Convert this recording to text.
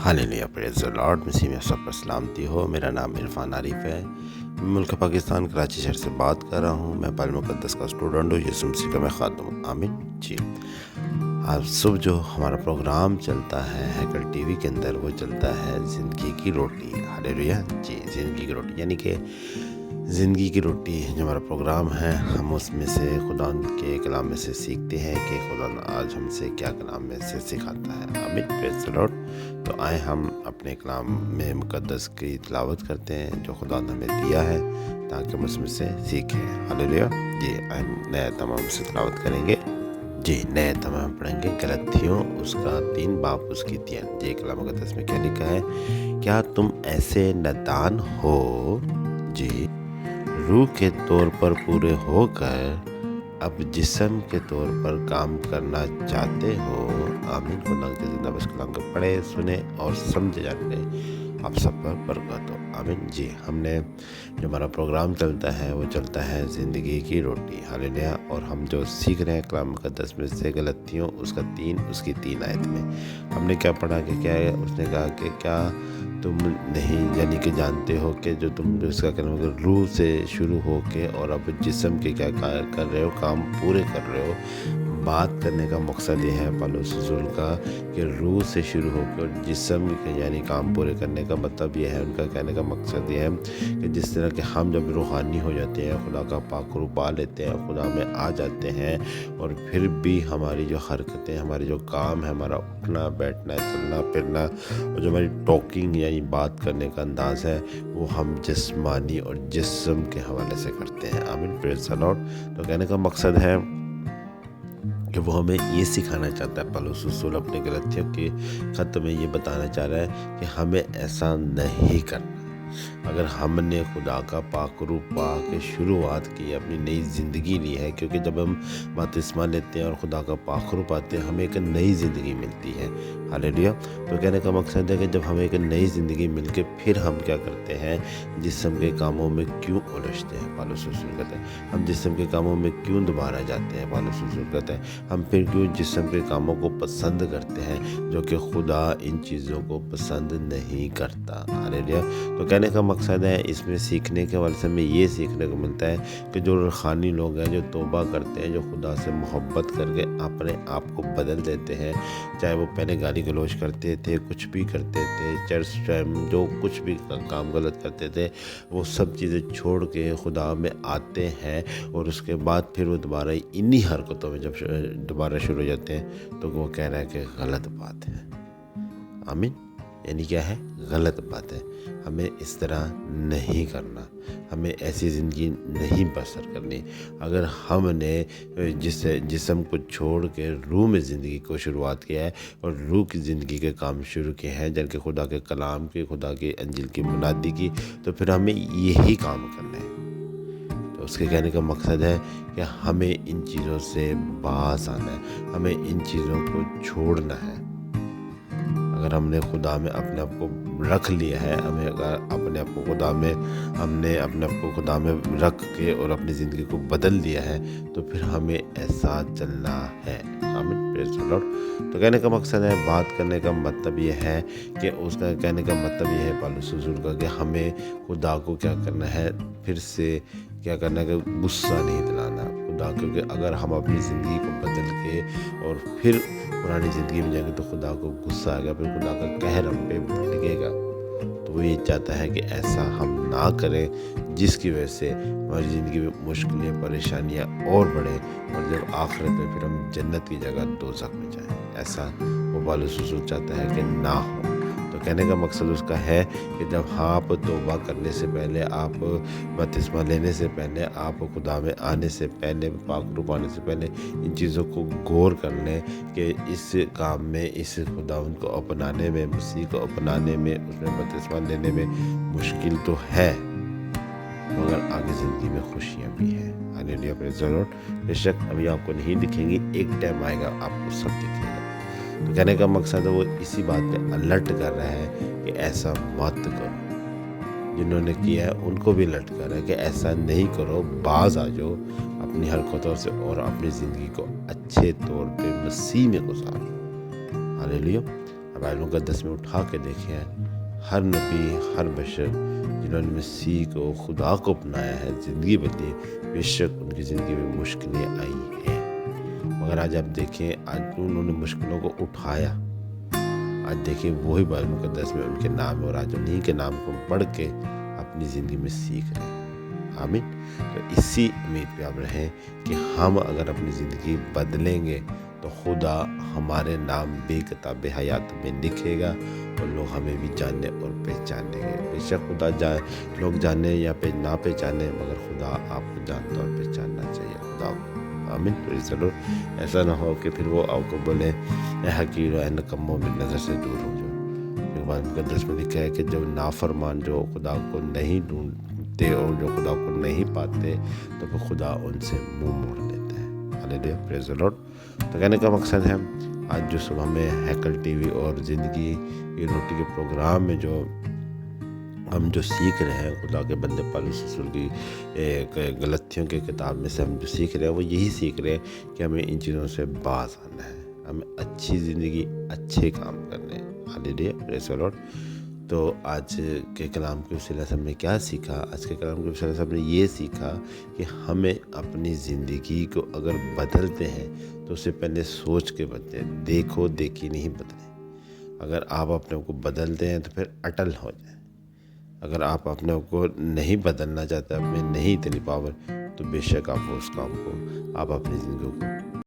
Hallelujah praise the Lord. मसीह में सब पर सलामती हो। मेरा नाम इरफान आरिफ है। मैं मुल्क पाकिस्तान कराची शहर से बात कर रहा हूँ। मैं बाइबल मुक़द्दस का स्टूडेंट हूँ। यीशु मसीह का मैं खादिम हूँ। आमीन जी। आज सुबह जो हमारा प्रोग्राम चलता है हैकल टीवी के अंदर, वो चलता है ज़िंदगी की रोटी। हालेलुया जी। ज़िंदगी की रोटी यानी कि ज़िंदगी की रोटी जो हमारा प्रोग्राम है, हम उसमें से खुदा के कलाम में से सीखते हैं कि खुदा आज हमसे क्या कलाम में से सिखाता है। आमीन प्रेज़ द लॉर्ड। तो आए हम अपने कलाम में मुक़द्दस की तिलावत करते हैं जो खुदा ने हमें दिया है ताकि हम उसमें से सीखें। हालेलुया जी। हम नया तमाम से तिलावत करेंगे जी। नए तमाम पढ़ेंगे गलतियों उसका 3 बाब उसकी 3 जी। कलाम मुक़द्दस में क्या लिखा है? क्या तुम ऐसे नादान हो जी, रूह के तौर पर पूरे होकर अब जिस्म के तौर पर काम करना चाहते हो। आमीन। खुदा के जिंदा बस कलाम को पढ़े, सुने और समझे जाने आप सब पर बरकत हो। आमीन जी। हमने जो हमारा प्रोग्राम चलता है वो चलता है ज़िंदगी की रोटी। हालेलुया। और हम जो सीख रहे हैं कलाम मुक़द्दस में से गलतियों उसका 3 उसकी 3 आयत में हमने क्या पढ़ा कि क्या है? उसने कहा कि क्या तुम नहीं यानी कि जानते हो कि जो तुम इसका कहना रूह से शुरू हो के और अब जिस्म के क्या कर रहे हो, काम पूरे कर रहे हो। बात करने का मकसद ये है पौलुस रसूल का कि रूह से शुरू होकर जिस्म के यानी काम पूरे करने का मतलब ये है, उनका कहने का मकसद ये है कि जिस तरह के हम जब रूहानी हो जाते हैं, खुदा का पाक रूह पा लेते हैं, खुदा में आ जाते हैं, और फिर भी हमारी जो हरकतें, हमारे जो काम है, हमारा उठना बैठना चलना फिरना और जो हमारी टॉकिंग यानी बात करने का अंदाज़ है, वो हम जिस्मानी और जिस्म के हवाले से करते हैं। आमीन प्रेज़ द लॉर्ड। तो कहने का मकसद है कि वो हमें ये सिखाना चाहता है, पौलुस रसूल अपने गलतियों के ख़त में ये बताना चाह रहा है कि हमें ऐसा नहीं करना। अगर हमने खुदा का पाक रूह पा के शुरुआत की, अपनी नई ज़िंदगी ली है, क्योंकि जब हम बपतिस्मा लेते हैं और खुदा का पाक रूह पाते हैं, हमें एक नई ज़िंदगी मिलती है। हालेलुया। तो कहने का मकसद है कि जब हमें एक नई ज़िंदगी मिल के फिर हम क्या करते हैं, जिस्म के कामों में क्यों उलझते हैं। पौलुस रसूल कहते हैं हम जिस्म के कामों में क्यों दोबारा जाते हैं। पौलुस रसूल कहते हैं हम फिर क्यों जिस्म के कामों को पसंद करते हैं, जो कि खुदा इन चीज़ों को पसंद नहीं करता। हालेलुया। तो कहने का मकसद है इसमें सीखने के वाले से हमें ये सीखने को मिलता है कि जो रूहानी लोग हैं, जो तौबा करते हैं, जो खुदा से मोहब्बत करके अपने आप को बदल देते हैं, चाहे वो पहले गाली गलौज करते थे, कुछ भी करते थे, चर्च टाइम जो कुछ भी काम गलत करते थे, वो सब चीज़ें छोड़ के खुदा में आते हैं, और उसके बाद फिर वो दोबारा इन्हीं हरकतों में जब दोबारा शुरू हो जाते हैं, तो वो कह रहा है कि गलत बात है। आमीन। यानी क्या है? गलत बात है। हमें इस तरह नहीं करना, हमें ऐसी ज़िंदगी नहीं बसर करनी। अगर हमने जिस्म को छोड़ के रूह में ज़िंदगी को शुरुआत किया है और रूह की ज़िंदगी के काम शुरू किए हैं, जबकि खुदा के कलाम की, खुदा के अंजिल की मुनादी की, तो फिर हमें यही काम करना है। तो उसके कहने का मकसद है कि हमें इन चीज़ों से बाज आना है, हमें इन चीज़ों को छोड़ना है। अगर हमने खुदा में अपने आप को रख लिया है, हमें अगर अपने आप को खुदा में हमने अपने आप को खुदा में रख के और अपनी ज़िंदगी को बदल दिया है, तो फिर हमें ऐसा चलना है। आमीन प्रेज़ द लॉर्ड। तो कहने का मकसद है, बात करने का मतलब ये है कि उसका कहने का मतलब ये है पौलुस रसूल का कि हमें खुदा को क्या करना है, फिर से क्या करना है कि गुस्सा नहीं दिलाना खुदा, क्योंकि अगर हम अपनी ज़िंदगी को बदल के और फिर पुरानी ज़िंदगी में जाएंगे तो खुदा को गुस्सा आएगा, फिर खुदा का कहर हम पे भड़केगा। तो वो ये चाहता है कि ऐसा हम ना करें, जिसकी वजह से हमारी ज़िंदगी में मुश्किलें परेशानियाँ और बढ़ें, और जब आखिरत में फिर हम जन्नत की जगह दोज़ख में जाएं। ऐसा वो पौलुस रसूल चाहता है कि ना हो। तो कहने का मकसद उसका है कि जब आप तौबा करने से पहले, आप बपतिस्मा लेने से पहले, आप खुदा में आने से पहले, पाक रूह पाने से पहले, इन चीज़ों को गौर कर लें कि इस काम में, इस खुदा को अपनाने में, मसीह को अपनाने में, उसमें बपतिस्मा लेने में मुश्किल तो है, मगर आगे ज़िंदगी में खुशियाँ भी हैं। Hallelujah praise the Lord. बेशक अभी आपको नहीं दिखेंगी, एक टाइम आएगा आपको सब दिखेगा। तो कहने का मकसद है वो इसी बात पे अलर्ट कर रहा है कि ऐसा मत करो। जिन्होंने किया है उनको भी अलर्ट कर रहा है कि ऐसा नहीं करो, बाज आ जाओ अपनी हरकतों से और अपनी ज़िंदगी को अच्छे तौर पे मसीह में गुजारो। हालेलुया। अब بائبل مقدس میں اٹھا کے دیکھیں، ہر نبی، ہر بشر جنہوں نے مسیح کو، خدا کو اپنایا ہے، زندگی بدلی، بے شک ان کی زندگی میں مشکلیں آئی ہیں، مگر آج آپ دیکھیں، آج انہوں نے مشکلوں کو اٹھایا۔ آج دیکھیں وہی بائبل مقدس میں ان کے نام ہے، اور آج انہیں کے نام کو پڑھ کے اپنی زندگی میں سیکھ رہے ہیں۔ آمین۔ تو اسی امید پہ آپ رہیں کہ ہم اگر اپنی زندگی بدلیں گے تو خدا ہمارے نام بھی کتاب حیات میں لکھے گا، اور لوگ ہمیں بھی جاننے اور پہچانیں گے۔ بے شک خدا لوگ جانے یا نہ پہچانے، مگر خدا آپ کو جانتا اور پہچاننا چاہیے خدا کو۔ آمین۔ تو ضرور ایسا نہ ہو کہ پھر وہ آپ کو بولے اے حقیر و اے نکمو، میری نظر سے دور ہو جاؤ۔ بائبل مقدس میں لکھا ہے کہ جو نافرمان، جو خدا کو نہیں ڈھونڈتے اور جو خدا کو نہیں پاتے، تو پھر خدا ان سے منہ موڑ لیتا ہے۔ ہاللیلویہ، پریز دی لارڈ۔ تو کہنے کا مقصد ہے، آج جو صبح میں ہیکل ٹی وی اور زندگی کی روٹی کے پروگرام میں جو ہم جو سیکھ رہے ہیں، خدا کے بندے پالوس رسول کی غلطیوں کی کتاب میں سے ہم جو سیکھ رہے ہیں، وہ یہی سیکھ رہے ہیں کہ ہمیں ان چیزوں سے باز آنا ہے، ہمیں اچھی زندگی، اچھے کام کرنے ہیں۔ ہاللیلویہ، پریز دی لارڈ۔ تو آج کے کلام کے وسیلے سے ہم نے کیا سیکھا؟ آج کے کلام کے وسیلے سے ہم نے یہ سیکھا کہ ہمیں اپنی زندگی کو اگر بدلتے ہیں تو اسے پہلے سوچ کے بدلیں، دیکھو دیکھی نہیں بدلیں۔ اگر آپ اپنے آپ کو بدلتے ہیں تو پھر اٹل ہو جائیں۔ اگر آپ اپنے آپ کو نہیں بدلنا چاہتے، اپنے نہیں اتنی پاور، تو بے شک آپ اس کام کو، آپ اپنی زندگی کو